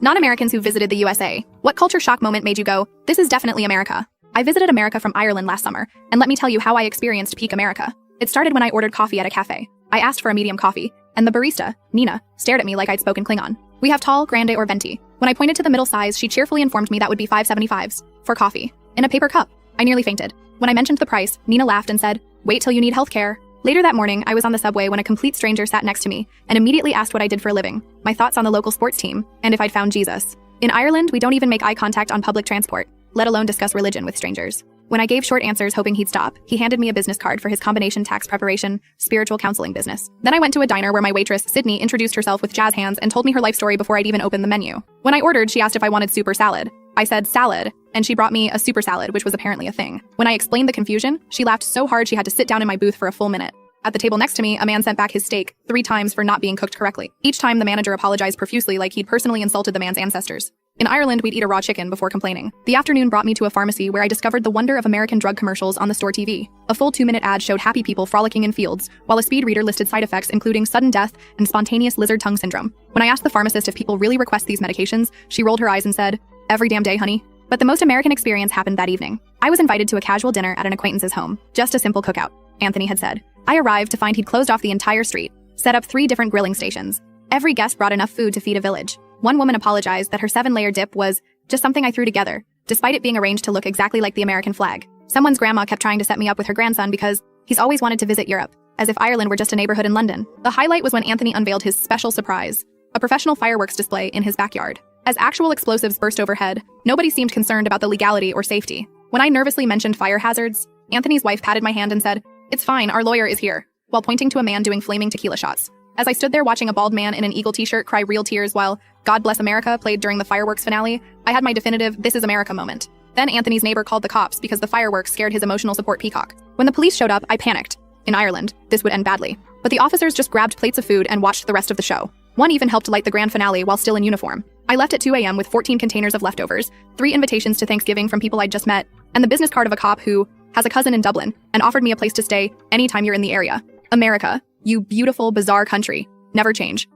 Non-Americans who visited the USA. What culture shock moment made you go, this is definitely America? I visited America from Ireland last summer, and let me tell you how I experienced peak America. It started when I ordered coffee at a cafe. I asked for a medium coffee, and the barista, Nina, stared at me like I'd spoken Klingon. We have tall, grande, or venti. When I pointed to the middle size, she cheerfully informed me that would be $5.75s for coffee, in a paper cup. I nearly fainted. When I mentioned the price, Nina laughed and said, wait till you need healthcare. Later that morning, I was on the subway when a complete stranger sat next to me and immediately asked what I did for a living, my thoughts on the local sports team, and if I'd found Jesus. In Ireland, we don't even make eye contact on public transport, let alone discuss religion with strangers. When I gave short answers hoping he'd stop, he handed me a business card for his combination tax preparation, spiritual counseling business. Then I went to a diner where my waitress, Sydney, introduced herself with jazz hands and told me her life story before I'd even opened the menu. When I ordered, she asked if I wanted soup or salad. I said salad, and she brought me a super salad, which was apparently a thing. When I explained the confusion, she laughed so hard she had to sit down in my booth for a full minute. At the table next to me, a man sent back his steak 3 times for not being cooked correctly. Each time, the manager apologized profusely like he'd personally insulted the man's ancestors. In Ireland, we'd eat a raw chicken before complaining. The afternoon brought me to a pharmacy where I discovered the wonder of American drug commercials on the store TV. A full 2-minute ad showed happy people frolicking in fields, while a speed reader listed side effects including sudden death and spontaneous lizard tongue syndrome. When I asked the pharmacist if people really request these medications, she rolled her eyes and said, every damn day, honey. But the most American experience happened that evening. I was invited to a casual dinner at an acquaintance's home. Just a simple cookout, Anthony had said. I arrived to find he'd closed off the entire street, set up 3 different grilling stations. Every guest brought enough food to feed a village. One woman apologized that her 7-layer dip was just something I threw together, despite it being arranged to look exactly like the American flag. Someone's grandma kept trying to set me up with her grandson because he's always wanted to visit Europe, as if Ireland were just a neighborhood in London. The highlight was when Anthony unveiled his special surprise, a professional fireworks display in his backyard. As actual explosives burst overhead, nobody seemed concerned about the legality or safety. When I nervously mentioned fire hazards, Anthony's wife patted my hand and said, it's fine, our lawyer is here, while pointing to a man doing flaming tequila shots. As I stood there watching a bald man in an Eagle t-shirt cry real tears while God Bless America played during the fireworks finale, I had my definitive This is America moment. Then Anthony's neighbor called the cops because the fireworks scared his emotional support peacock. When the police showed up, I panicked. In Ireland, this would end badly. But the officers just grabbed plates of food and watched the rest of the show. One even helped light the grand finale while still in uniform. I left at 2 a.m. with 14 containers of leftovers, 3 invitations to Thanksgiving from people I'd just met, and the business card of a cop who has a cousin in Dublin and offered me a place to stay anytime you're in the area. America, you beautiful, bizarre country. Never change.